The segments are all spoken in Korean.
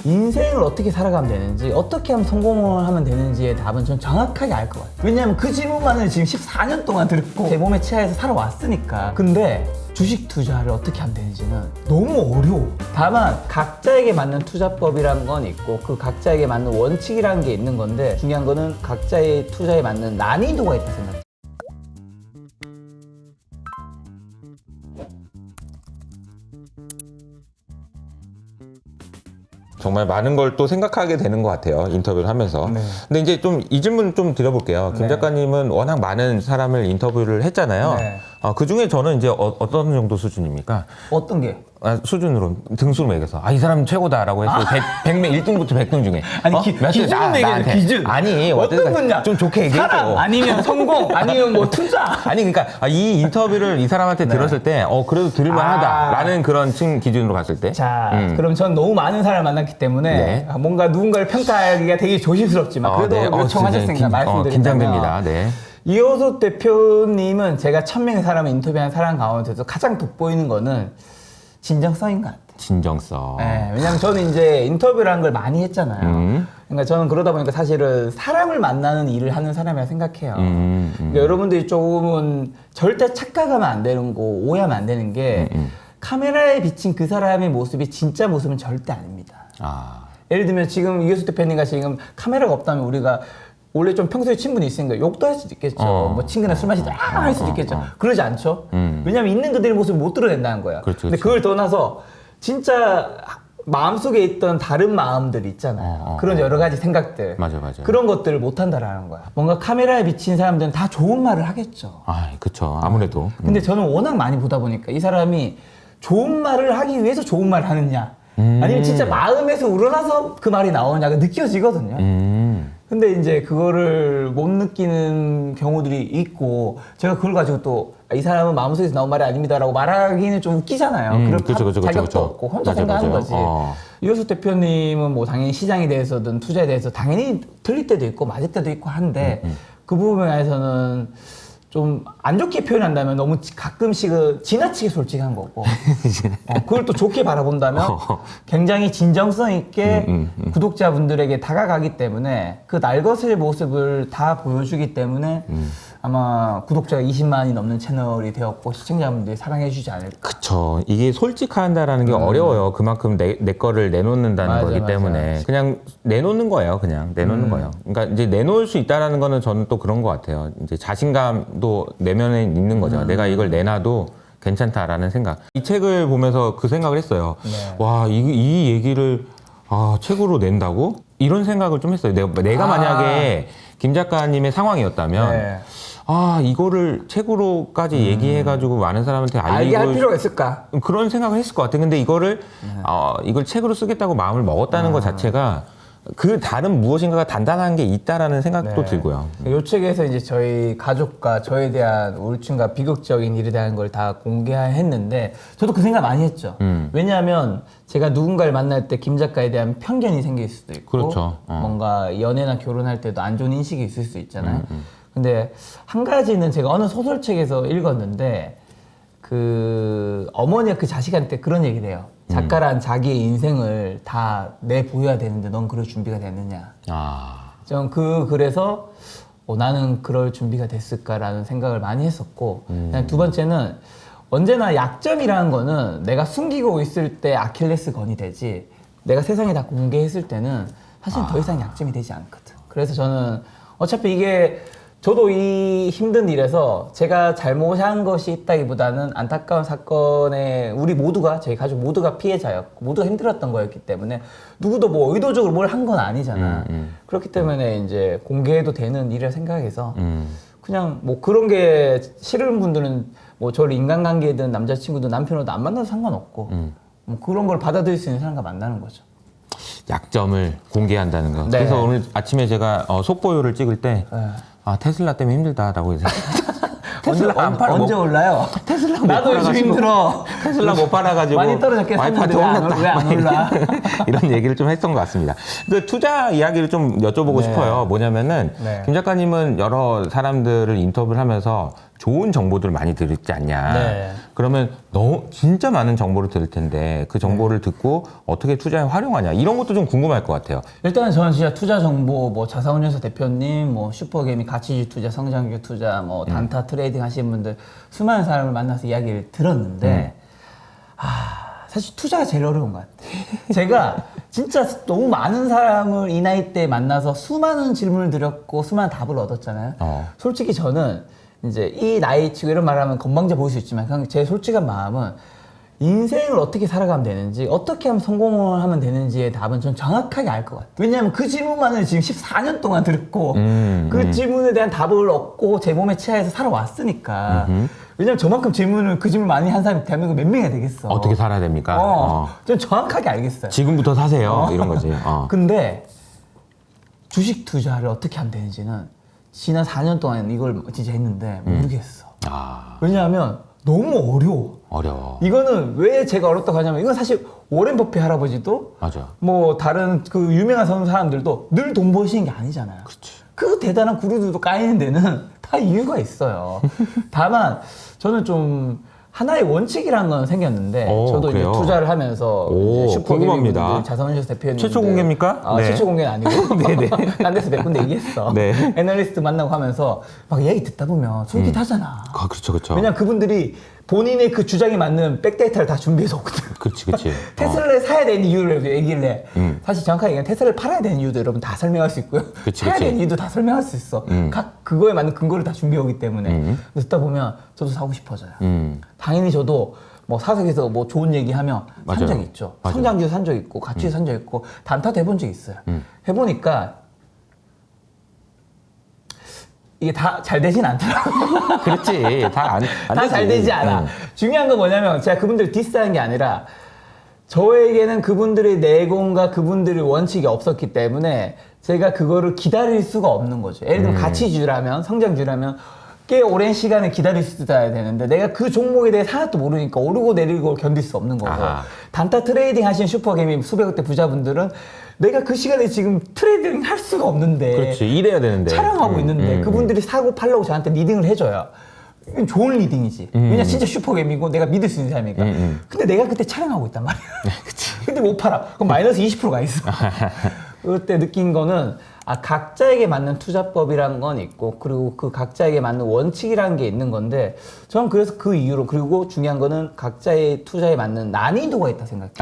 인생을 어떻게 살아가면 되는지, 어떻게 하면 성공을 하면 되는지의 답은 전 정확하게 알 것 같아요. 왜냐하면 그 질문만을 지금 14년 동안 들었고 제 몸에 치하에서 살아왔으니까. 근데 주식 투자를 어떻게 하면 되는지는 너무 어려워. 다만 각자에게 맞는 투자법이라는 건 있고 그 각자에게 맞는 원칙이라는 게 있는 건데, 중요한 거는 각자의 투자에 맞는 난이도가 있다 생각해요. 정말 많은 걸 또 생각하게 되는 것 같아요, 인터뷰를 하면서. 네. 근데 이제 좀 이 질문 좀 드려볼게요. 김 네. 작가님은 워낙 많은 사람을 인터뷰를 했잖아요. 네. 그 중에 저는 이제 어떤 정도 수준입니까? 어떤 게? 수준으로 등수로 매겨서 이 사람 최고다라고 했어요. 100명 1등부터 100등 중에. 아니 기준을 매기는 기준. 아니 어떤 분야? 좀 좋게 얘기해줘. 사람 아니면 성공 아니면 뭐 투자. 아니 그러니까 이 인터뷰를 이 사람한테 네. 들었을 때 그래도 들을만하다라는 그런 기준으로 봤을 때. 자, 그럼 전 너무 많은 사람을 만났기 때문에 네. 뭔가 누군가를 평가하기가 되게 조심스럽지만 그래도 네. 요청하셨으니까 말씀드리자면 긴장됩니다. 네. 이호섭 대표님은 제가 1000명의 사람을 인터뷰한 사람 가운데서 가장 돋보이는 거는 진정성인 것 같아요. 진정성. 네, 왜냐면 저는 이제 인터뷰라는 걸 많이 했잖아요. 그러니까 저는 그러다 보니까 사실은 사람을 만나는 일을 하는 사람이라 생각해요. 그러니까 여러분들이 조금은 절대 착각하면 안 되는 거, 오해하면 안 되는 게 카메라에 비친 그 사람의 모습이 진짜 모습은 절대 아닙니다. 예를 들면 지금 이호섭 대표님과 지금 카메라가 없다면 우리가 원래 좀 평소에 친분이 있으니까 욕도 할 수도 있겠죠. 뭐 친구나 술 마시다 할 수도 있겠죠. 그러지 않죠. 왜냐면 있는 그들의 모습을 못 드러낸다는 거야. 그렇죠, 근데 그걸 떠나서 진짜 마음속에 있던 다른 마음들 있잖아요. 그런 여러 가지 생각들. 맞아. 그런 것들을 못 한다라는 거야. 뭔가 카메라에 비친 사람들은 다 좋은 말을 하겠죠. 그쵸. 아무래도. 근데 저는 워낙 많이 보다 보니까 이 사람이 좋은 말을 하기 위해서 좋은 말을 하느냐, 아니면 진짜 마음에서 우러나서 그 말이 나오느냐가 느껴지거든요. 근데 이제 그거를 못 느끼는 경우들이 있고, 제가 그걸 가지고 또 이 사람은 마음속에서 나온 말이 아닙니다라고 말하기는 좀 웃기잖아요. 그럴 자격도 없고 혼자 생각하는 거지. 이호섭 대표님은 뭐 당연히 시장에 대해서든 투자에 대해서 당연히 틀릴 때도 있고 맞을 때도 있고 한데 그 부분에서는 좀 안 좋게 표현한다면 너무 가끔씩은 지나치게 솔직한 거고, 그걸 또 좋게 바라본다면 굉장히 진정성 있게 구독자분들에게 다가가기 때문에 그 날것의 모습을 다 보여주기 때문에 아마 구독자가 20만이 넘는 채널이 되었고 시청자분들이 사랑해 주지 않을까. 그쵸. 이게 솔직한다라는 게 어려워요. 그만큼 내 거를 내놓는다는 맞아, 거기 맞아. 때문에 그냥 내놓는 거예요. 그냥 내놓는 거예요. 그러니까 이제 내놓을 수 있다라는 거는 저는 또 그런 것 같아요. 이제 자신감도 내면에 있는 거죠. 내가 이걸 내놔도 괜찮다라는 생각. 이 책을 보면서 그 생각을 했어요. 네. 와, 이 얘기를 책으로 낸다고? 이런 생각을 좀 했어요. 내가 만약에 김 작가님의 상황이었다면 네. 이거를 책으로까지 얘기해가지고 많은 사람한테 알게 할 필요가 있을까? 그런 생각을 했을 것 같아요. 근데 이걸 책으로 쓰겠다고 마음을 먹었다는 것 자체가 그 다른 무엇인가가 단단한 게 있다라는 생각도 들고요. 이 책에서 이제 저희 가족과 저에 대한 우울증과 비극적인 일에 대한 걸 다 공개했는데 저도 그 생각 많이 했죠. 왜냐하면 제가 누군가를 만날 때 김 작가에 대한 편견이 생길 수도 있고, 그렇죠. 뭔가 연애나 결혼할 때도 안 좋은 인식이 있을 수 있잖아요. 근데 한 가지는 제가 어느 소설책에서 읽었는데 그 어머니가 그 자식한테 그런 얘기를 해요. 작가란 자기의 인생을 다 내보여야 되는데 넌 그럴 준비가 됐느냐. 전 그래서 나는 그럴 준비가 됐을까라는 생각을 많이 했었고, 그냥 두 번째는 언제나 약점이라는 거는 내가 숨기고 있을 때 아킬레스건이 되지, 내가 세상에 다 공개했을 때는 사실 더 이상 약점이 되지 않거든. 그래서 저는 어차피 이게 저도 이 힘든 일에서 제가 잘못한 것이 있다기보다는 안타까운 사건에 우리 모두가, 저희 가족 모두가 피해자였고 모두가 힘들었던 거였기 때문에 누구도 뭐 의도적으로 뭘 한 건 아니잖아. 그렇기 때문에 이제 공개해도 되는 일이라 생각해서 그냥 뭐 그런 게 싫은 분들은 뭐 저를 인간관계든 남자친구든 남편으로도 안 만나도 상관없고 뭐 그런 걸 받아들일 수 있는 사람과 만나는 거죠. 약점을 공개한다는 거. 네. 그래서 오늘 아침에 제가 속보요를 찍을 때 테슬라 때문에 힘들다라고 해서 언제 올라요? 테슬라 못 나도 요즘 팔아가지고. 힘들어. 테슬라 못 팔아가지고 많이 떨어졌겠어. 와이프한테 왜 혼났다. 안 올라? 이런 얘기를 좀 했던 것 같습니다. 그 투자 이야기를 좀 여쭤보고 네. 싶어요. 뭐냐면은 네. 김 작가님은 여러 사람들을 인터뷰를 하면서 좋은 정보들을 많이 들었지 않냐. 네. 그러면 너무 진짜 많은 정보를 들을 텐데 그 정보를 듣고 어떻게 투자에 활용하냐 이런 것도 좀 궁금할 것 같아요. 일단은 저는 진짜 투자 정보, 뭐 자산운용사 대표님, 뭐 슈퍼개미 가치주 투자, 성장주 투자, 뭐 단타 트레이딩 하시는 분들 수많은 사람을 만나서 이야기를 들었는데 사실 투자가 제일 어려운 것 같아요. 제가 진짜 너무 많은 사람을 이 나이 때 만나서 수많은 질문을 드렸고 수많은 답을 얻었잖아요. 솔직히 저는 이제 이 나이 치고 이런 말을 하면 건방져 보일 수 있지만 그냥 제 솔직한 마음은 인생을 어떻게 살아가면 되는지 어떻게 하면 성공을 하면 되는지의 답은 전 정확하게 알 것 같아요. 왜냐하면 그 질문만을 지금 14년 동안 들었고 그 질문에 대한 답을 얻고 제 몸에 치하해서 살아왔으니까 왜냐면 저만큼 그 질문 많이 한 사람이 대한민국 몇 명이나 되겠어. 어떻게 살아야 됩니까? 전 정확하게 알겠어요. 지금부터 사세요. 이런 거지. 근데 주식 투자를 어떻게 하면 되는지는 지난 4년 동안 이걸 진짜 했는데 모르겠어. 왜냐하면 너무 어려워. 이거는 왜 제가 어렵다고 하냐면 이건 사실 워렌 버핏 할아버지도 맞아. 뭐 다른 그 유명한 사람들도 늘 돈 버시는 게 아니잖아요. 그렇지. 그 대단한 구루들도 까이는 데는 다 이유가 있어요. 다만 저는 좀 하나의 원칙이라는 건 생겼는데 저도 그래요? 이제 투자를 하면서 이제 궁금합니다. 슈퍼개미분들 자산운용사 대표님 최초 공개입니까? 네. 최초 공개는 아니고 네네 딴 데서 몇 군데 얘기했어. 네. 애널리스트 만나고 하면서 막 얘기 듣다 보면 솔깃하잖아. 그렇죠. 왜냐면 그분들이 본인의 그 주장에 맞는 백데이터를 다 준비해서 오거든. 그렇지. 테슬라를 사야 되는 이유를 얘기를 해. 사실 정확하게 얘기하면 테슬라를 팔아야 되는 이유도 여러분 다 설명할 수 있고요. 사야 되는 이유도 다 설명할 수 있어. 각 그거에 맞는 근거를 다 준비해 오기 때문에. 듣다 보면 저도 사고 싶어져요. 당연히 저도 뭐 사석에서 뭐 좋은 얘기하면 산 적이 있죠. 맞아요. 성장주 산 적 있고 가치주 산 적 있고 단타도 해본 적 있어요. 해보니까 이게 다 잘 되진 않더라고요. 그렇지. 다 잘 되지 않아. 중요한 건 뭐냐면 제가 그분들 디스하는 게 아니라 저에게는 그분들의 내공과 그분들의 원칙이 없었기 때문에 제가 그거를 기다릴 수가 없는 거죠. 예를 들면 가치주라면 성장주라면 꽤 오랜 시간을 기다릴 수 있어야 되는데 내가 그 종목에 대해 하나도 모르니까 오르고 내리고 견딜 수 없는 거고 단타 트레이딩 하시는 슈퍼개미 수백억대 부자분들은 내가 그 시간에 지금 트레이딩 할 수가 없는데 그렇지. 일해야 되는데. 촬영하고 있는데 그분들이 사고 팔려고 저한테 리딩을 해줘요. 이건 좋은 리딩이지. 왜냐 진짜 슈퍼개미고 내가 믿을 수 있는 사람이니까. 근데 내가 그때 촬영하고 있단 말이야. 근데 못 팔아. 그럼 마이너스 20%가 있어. 그때 느낀 거는 각자에게 맞는 투자법이라는 건 있고 그리고 그 각자에게 맞는 원칙이라는 게 있는 건데 저는 그래서 그 이유로 그리고 중요한 거는 각자의 투자에 맞는 난이도가 있다 생각해요.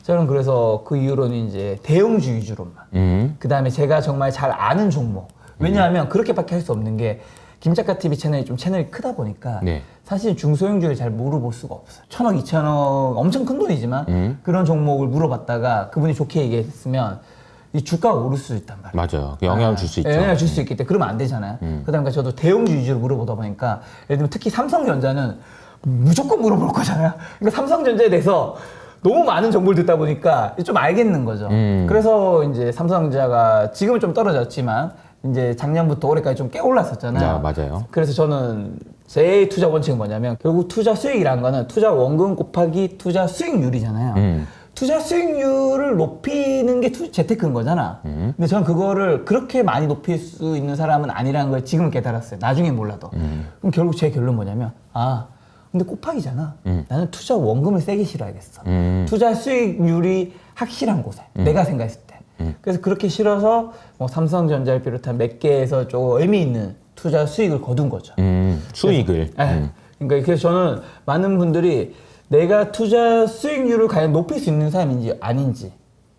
저는 그래서 그 이후로는 이제 대형주 위주로만 그 다음에 제가 정말 잘 아는 종목 왜냐하면 그렇게밖에 할 수 없는 게 김작가 TV 채널이 좀 채널이 크다 보니까 사실 중소형주를 잘 물어볼 수가 없어요. 1,000억, 2,000억 엄청 큰 돈이지만 그런 종목을 물어봤다가 그분이 좋게 얘기했으면 이 주가가 오를 수 있단 말이에요. 맞아요. 영향을 줄 수 있죠. 영향을 줄 수 있기 때문에 그러면 안 되잖아요. 그러다 저도 대형주 위주로 물어보다 보니까 예를 들면 특히 삼성전자는 무조건 물어볼 거잖아요. 그러니까 삼성전자에 대해서 너무 많은 정보를 듣다 보니까 좀 알겠는 거죠. 그래서 이제 삼성전자가 지금은 좀 떨어졌지만 이제 작년부터 올해까지 좀 꽤 올랐었잖아요. 맞아요. 그래서 저는 제 투자 원칙은 뭐냐면 결국 투자 수익이라는 거는 투자 원금 곱하기 투자 수익률이잖아요. 투자 수익률을 높이는 게 재테크인 거잖아. 근데 저는 그거를 그렇게 많이 높일 수 있는 사람은 아니라는 걸 지금 깨달았어요. 나중에 몰라도. 그럼 결국 제 결론은 뭐냐면 근데 곱하기잖아. 나는 투자 원금을 세게 실어야겠어. 투자 수익률이 확실한 곳에 내가 생각했을 때. 그래서 그렇게 실어서 뭐 삼성전자를 비롯한 몇 개에서 좀 의미 있는 투자 수익을 거둔 거죠. 수익을. 그러니까 그래서 저는 많은 분들이 내가 투자 수익률을 과연 높일 수 있는 사람인지 아닌지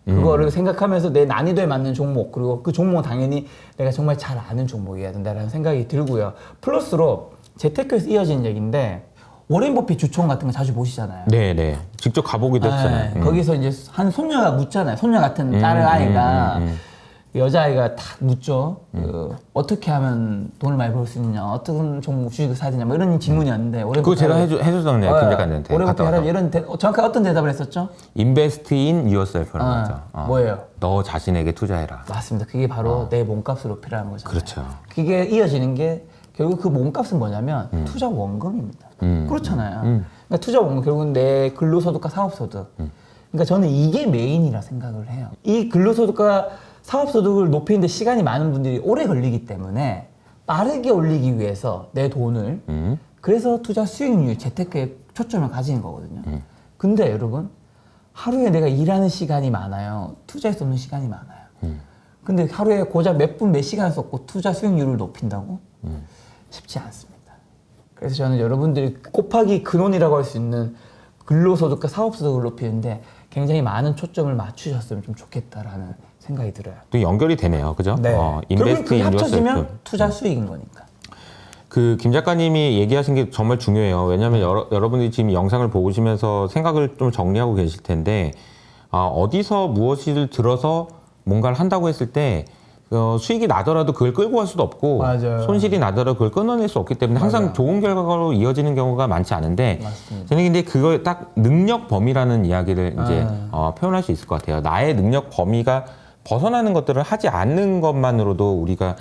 그거를 생각하면서 내 난이도에 맞는 종목 그리고 그 종목은 당연히 내가 정말 잘 아는 종목이어야 된다라는 생각이 들고요. 플러스로 재테크에서 이어진 얘기인데 워렌 버핏 주총 같은 거 자주 보시잖아요. 네네. 직접 가보기도 했잖아요. 거기서 이제 한 손녀가 묻잖아요. 손녀 같은 딸 아이가 여자아이가 다 묻죠. 어떻게 하면 돈을 많이 벌 수 있냐, 어떤 종목 주식을 사야 되냐, 뭐 이런 질문이었는데. 그거 제가 해줬었네요, 김 작가님한테. 오래 버핏 이런 정확하게 어떤 대답을 했었죠? Invest in yourself라는 거죠. 뭐예요? 너 자신에게 투자해라. 맞습니다. 그게 바로 내 몸값을 높이라는 거잖아요. 그렇죠. 그게 이어지는 게 결국 그 몸값은 뭐냐면 투자 원금입니다. 그렇잖아요. 그러니까 투자 원금 결국은 내 근로소득과 사업소득. 그러니까 저는 이게 메인이라 생각을 해요. 이 근로소득과 사업소득을 높이는데 시간이 많은 분들이 오래 걸리기 때문에 빠르게 올리기 위해서 내 돈을 그래서 투자 수익률, 재테크에 초점을 가지는 거거든요. 근데 여러분 하루에 내가 일하는 시간이 많아요. 투자할 수 없는 시간이 많아요. 근데 하루에 고작 몇 분, 몇 시간 썼고 투자 수익률을 높인다고? 쉽지 않습니다. 그래서 저는 여러분들이 곱하기 근원이라고 할 수 있는 근로소득과 사업소득을 높이는데 굉장히 많은 초점을 맞추셨으면 좀 좋겠다라는 생각이 들어요. 또 연결이 되네요. 그죠? 네. 결국엔 인베스트 그게 인 합쳐지면 요셀프. 투자 수익인 거니까. 그 김 작가님이 얘기하신 게 정말 중요해요. 왜냐하면 여러분들이 지금 영상을 보시면서 생각을 좀 정리하고 계실 텐데 어디서 무엇을 들어서 뭔가를 한다고 했을 때 수익이 나더라도 그걸 끌고 갈 수도 없고 맞아요. 손실이 나더라도 그걸 끊어낼 수 없기 때문에 항상 맞아요. 좋은 결과로 이어지는 경우가 많지 않은데 맞습니다. 저는 근데 그걸 딱 능력 범위라는 이야기를 이제 표현할 수 있을 것 같아요. 나의 능력 범위가 벗어나는 것들을 하지 않는 것만으로도 우리가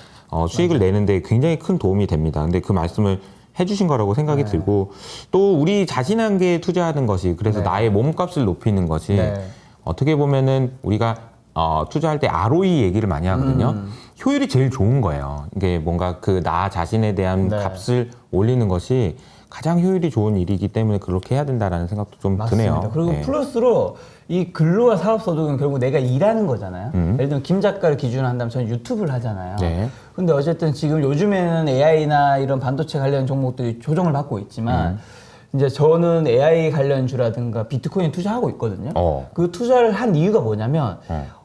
수익을 내는데 굉장히 큰 도움이 됩니다. 근데 그 말씀을 해주신 거라고 생각이 들고 또 우리 자신에게 투자하는 것이 그래서 나의 몸값을 높이는 것이 어떻게 보면은 우리가 투자할 때 ROE 얘기를 많이 하거든요. 효율이 제일 좋은 거예요. 이게 뭔가 그 나 자신에 대한 값을 올리는 것이 가장 효율이 좋은 일이기 때문에 그렇게 해야 된다라는 생각도 좀 맞습니다. 드네요. 그리고 네. 플러스로 이 근로와 사업소득은 결국 내가 일하는 거잖아요. 예를 들면 김 작가를 기준으로 한다면 저는 유튜브를 하잖아요. 네. 근데 어쨌든 지금 요즘에는 AI나 이런 반도체 관련 종목들이 조정을 받고 있지만 이제 저는 AI 관련주라든가 비트코인 투자하고 있거든요. 그 투자를 한 이유가 뭐냐면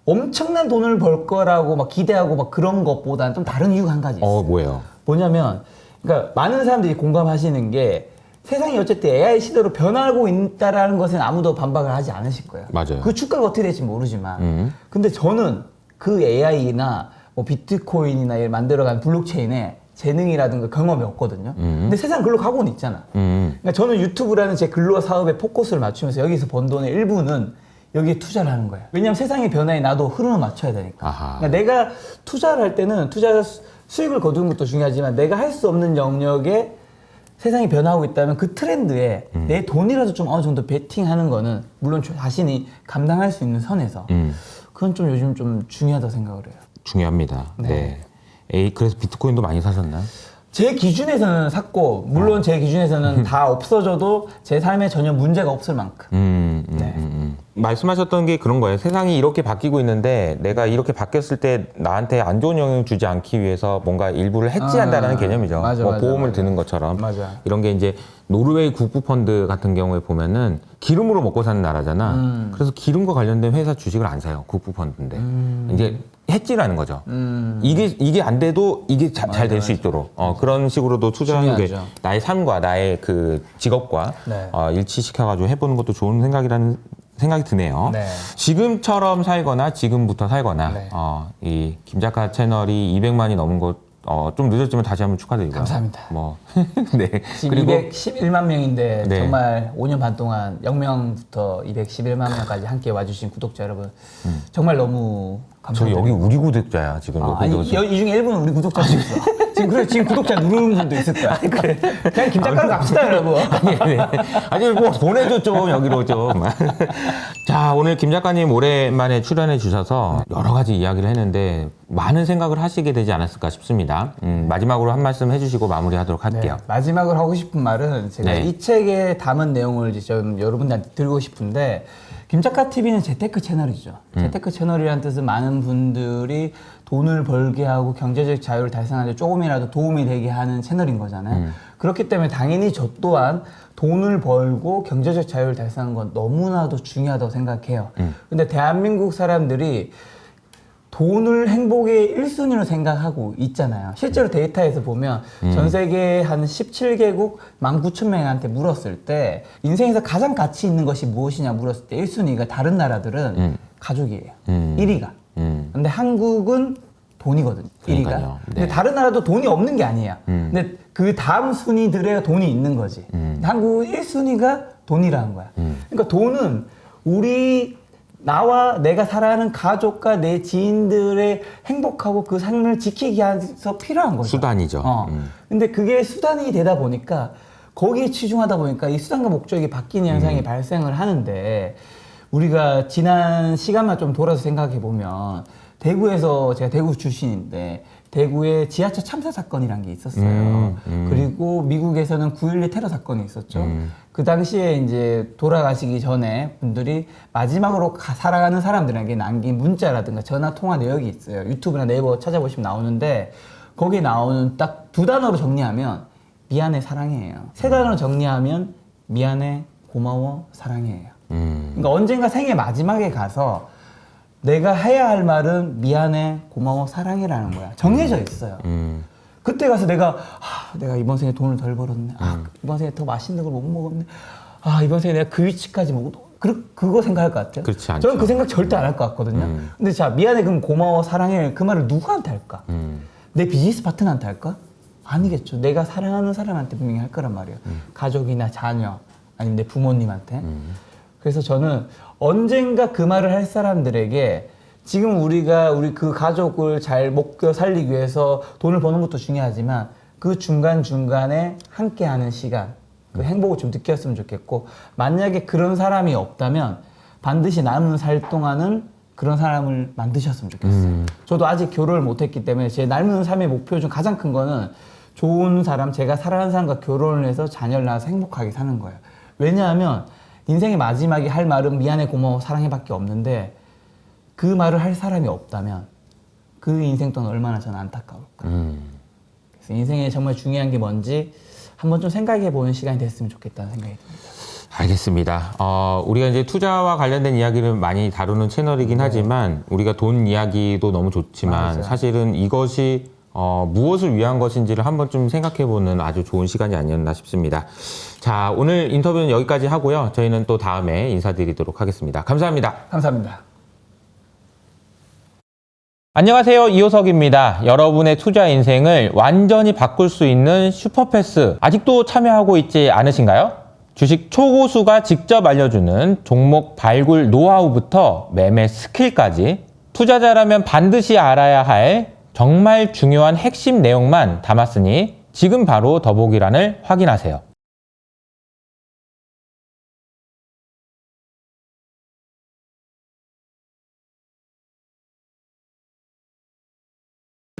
엄청난 돈을 벌 거라고 막 기대하고 막 그런 것보다는 좀 다른 이유가 한 가지 있어요. 뭐예요? 뭐냐면 그러니까 많은 사람들이 공감하시는 게 세상이 어쨌든 AI 시대로 변하고 있다라는 것은 아무도 반박을 하지 않으실 거예요. 맞아요. 그 주가가 어떻게 될지 모르지만 근데 저는 그 AI나 뭐 비트코인이나 이런 만들어간 블록체인에 재능이라든가 경험이 없거든요. 근데 세상 글로 가고는 있잖아. 그러니까 저는 유튜브라는 제 근로 사업에 포커스를 맞추면서 여기서 번 돈의 일부는 여기에 투자를 하는 거예요. 왜냐하면 세상의 변화에 나도 흐름을 맞춰야 되니까. 그러니까 내가 투자를 할 때는 투자 수익을 거두는 것도 중요하지만 내가 할 수 없는 영역에 세상이 변화하고 있다면 그 트렌드에 내 돈이라도 좀 어느 정도 베팅하는 거는 물론 자신이 감당할 수 있는 선에서 그건 좀 요즘 좀 중요하다고 생각을 해요. 중요합니다. 그래서 비트코인도 많이 사셨나요? 제 기준에서는 샀고 물론 제 기준에서는 다 없어져도 제 삶에 전혀 문제가 없을 만큼. 말씀하셨던 게 그런 거예요. 세상이 이렇게 바뀌고 있는데 내가 이렇게 바뀌었을 때 나한테 안 좋은 영향을 주지 않기 위해서 뭔가 일부를 해지한다는 개념이죠. 맞아, 뭐 맞아, 보험을 맞아. 드는 것처럼. 맞아. 이런 게 이제 노르웨이 국부펀드 같은 경우에 보면은 기름으로 먹고 사는 나라잖아. 그래서 기름과 관련된 회사 주식을 안 사요. 국부펀드인데. 이제 해지라는 거죠. 이게 안 돼도 이게 잘 될 수 있도록 그런 식으로도 투자하는 게 중요하죠. 나의 삶과 나의 그 직업과 일치시켜가지고 해보는 것도 좋은 생각이라는 생각이 드네요. 네. 지금처럼 살거나 지금부터 살거나 네. 이 김 작가 채널이 200만이 넘은 것 좀 늦었지만 다시 한번 축하드리고요. 감사합니다. 네. 지금 그리고 211만 명인데 네. 정말 5년 반 동안 0명부터 211만 명까지 함께 와주신 구독자 여러분 정말 너무 저 감사드립니다. 여기 우리 구독자야 지금. 아니 이 중에 일부는 우리 구독자도 있어. 지금 구독자 누르는 분도 있을 거야. 그래. 그냥 김 작가로 갑시다 여러분. 아니 뭐 보내줘 좀 여기로 좀. 자 오늘 김 작가님 오랜만에 출연해 주셔서 여러 가지 이야기를 했는데 많은 생각을 하시게 되지 않았을까 싶습니다. 마지막으로 한 말씀 해주시고 마무리하도록 할게요. 네, 마지막으로 하고 싶은 말은 제가 네. 이 책에 담은 내용을 이제 좀 여러분들한테 드리고 싶은데 김작가 TV는 재테크 채널이죠. 재테크 채널이라는 뜻은 많은 분들이 돈을 벌게 하고 경제적 자유를 달성하는 데 조금이라도 도움이 되게 하는 채널인 거잖아요. 그렇기 때문에 당연히 저 또한 돈을 벌고 경제적 자유를 달성하는 건 너무나도 중요하다고 생각해요. 근데 대한민국 사람들이 돈을 행복의 1순위로 생각하고 있잖아요. 실제로 데이터에서 보면 전 세계 한 17개국 19,000명한테 물었을 때 인생에서 가장 가치 있는 것이 무엇이냐 물었을 때 1순위가 다른 나라들은 가족이에요. 1위가. 근데 한국은 돈이거든요. 1위가. 그러니까요. 네. 근데 다른 나라도 돈이 없는 게 아니에요. 근데 그 다음 순위들에 돈이 있는 거지. 근데 한국은 1순위가 돈이라는 거야. 그러니까 돈은 나와 내가 살아가는 가족과 내 지인들의 행복하고 그 삶을 지키기 위해서 필요한 거죠. 수단이죠. 근데 그게 수단이 되다 보니까 거기에 치중하다 보니까 이 수단과 목적이 바뀌는 현상이 발생을 하는데 우리가 지난 시간만 좀 돌아서 생각해 보면 대구에서 제가 대구 출신인데 대구에 지하철 참사 사건이란 게 있었어요. 그리고 미국에서는 9.11 테러 사건이 있었죠. 그 당시에 이제 돌아가시기 전에 분들이 마지막으로 사랑하는 사람들에게 남긴 문자라든가 전화 통화 내역이 있어요. 유튜브나 네이버 찾아보시면 나오는데 거기에 나오는 딱 2단어로 정리하면 미안해 사랑해예요. 3단어로 정리하면 미안해 고마워 사랑해예요. 그러니까 언젠가 생애 마지막에 가서 내가 해야 할 말은 미안해, 고마워, 사랑해라는 거야. 정해져 있어요. 그때 가서 내가 이번 생에 돈을 덜 벌었네. 이번 생에 더 맛있는 걸 못 먹었네. 이번 생에 내가 그 위치까지 그거 생각할 것 같아요. 그렇지 않죠. 저는 그 생각 절대 안 할 것 같거든요. 근데 자, 미안해, 그럼 고마워, 사랑해. 그 말을 누구한테 할까? 내 비즈니스 파트너한테 할까? 아니겠죠. 내가 사랑하는 사람한테 분명히 할 거란 말이에요. 가족이나 자녀, 아니면 내 부모님한테. 그래서 저는 언젠가 그 말을 할 사람들에게 지금 우리가 우리 그 가족을 잘 먹여 살리기 위해서 돈을 버는 것도 중요하지만 그 중간중간에 함께하는 시간, 그 행복을 좀 느꼈으면 좋겠고 만약에 그런 사람이 없다면 반드시 남은 살 동안은 그런 사람을 만드셨으면 좋겠어요. 저도 아직 결혼을 못했기 때문에 제 남은 삶의 목표 중 가장 큰 거는 좋은 사람, 제가 사랑하는 사람과 결혼을 해서 자녀를 낳아서 행복하게 사는 거예요. 왜냐하면 인생의 마지막에 할 말은 미안해 고마워 사랑해 밖에 없는데 그 말을 할 사람이 없다면 그 인생 동안 얼마나 저는 안타까울까. 그래서 인생에 정말 중요한 게 뭔지 한번 좀 생각해 보는 시간이 됐으면 좋겠다는 생각이 듭니다. 알겠습니다. 우리가 이제 투자와 관련된 이야기를 많이 다루는 채널이긴 하지만 우리가 돈 이야기도 너무 좋지만 맞아요. 사실은 이것이 무엇을 위한 것인지를 한번 좀 생각해보는 아주 좋은 시간이 아니었나 싶습니다. 자, 오늘 인터뷰는 여기까지 하고요. 저희는 또 다음에 인사드리도록 하겠습니다. 감사합니다. 감사합니다. 안녕하세요. 이호석입니다. 여러분의 투자 인생을 완전히 바꿀 수 있는 슈퍼패스 아직도 참여하고 있지 않으신가요? 주식 초고수가 직접 알려주는 종목 발굴 노하우부터 매매 스킬까지 투자자라면 반드시 알아야 할 정말 중요한 핵심 내용만 담았으니 지금 바로 더보기란을 확인하세요.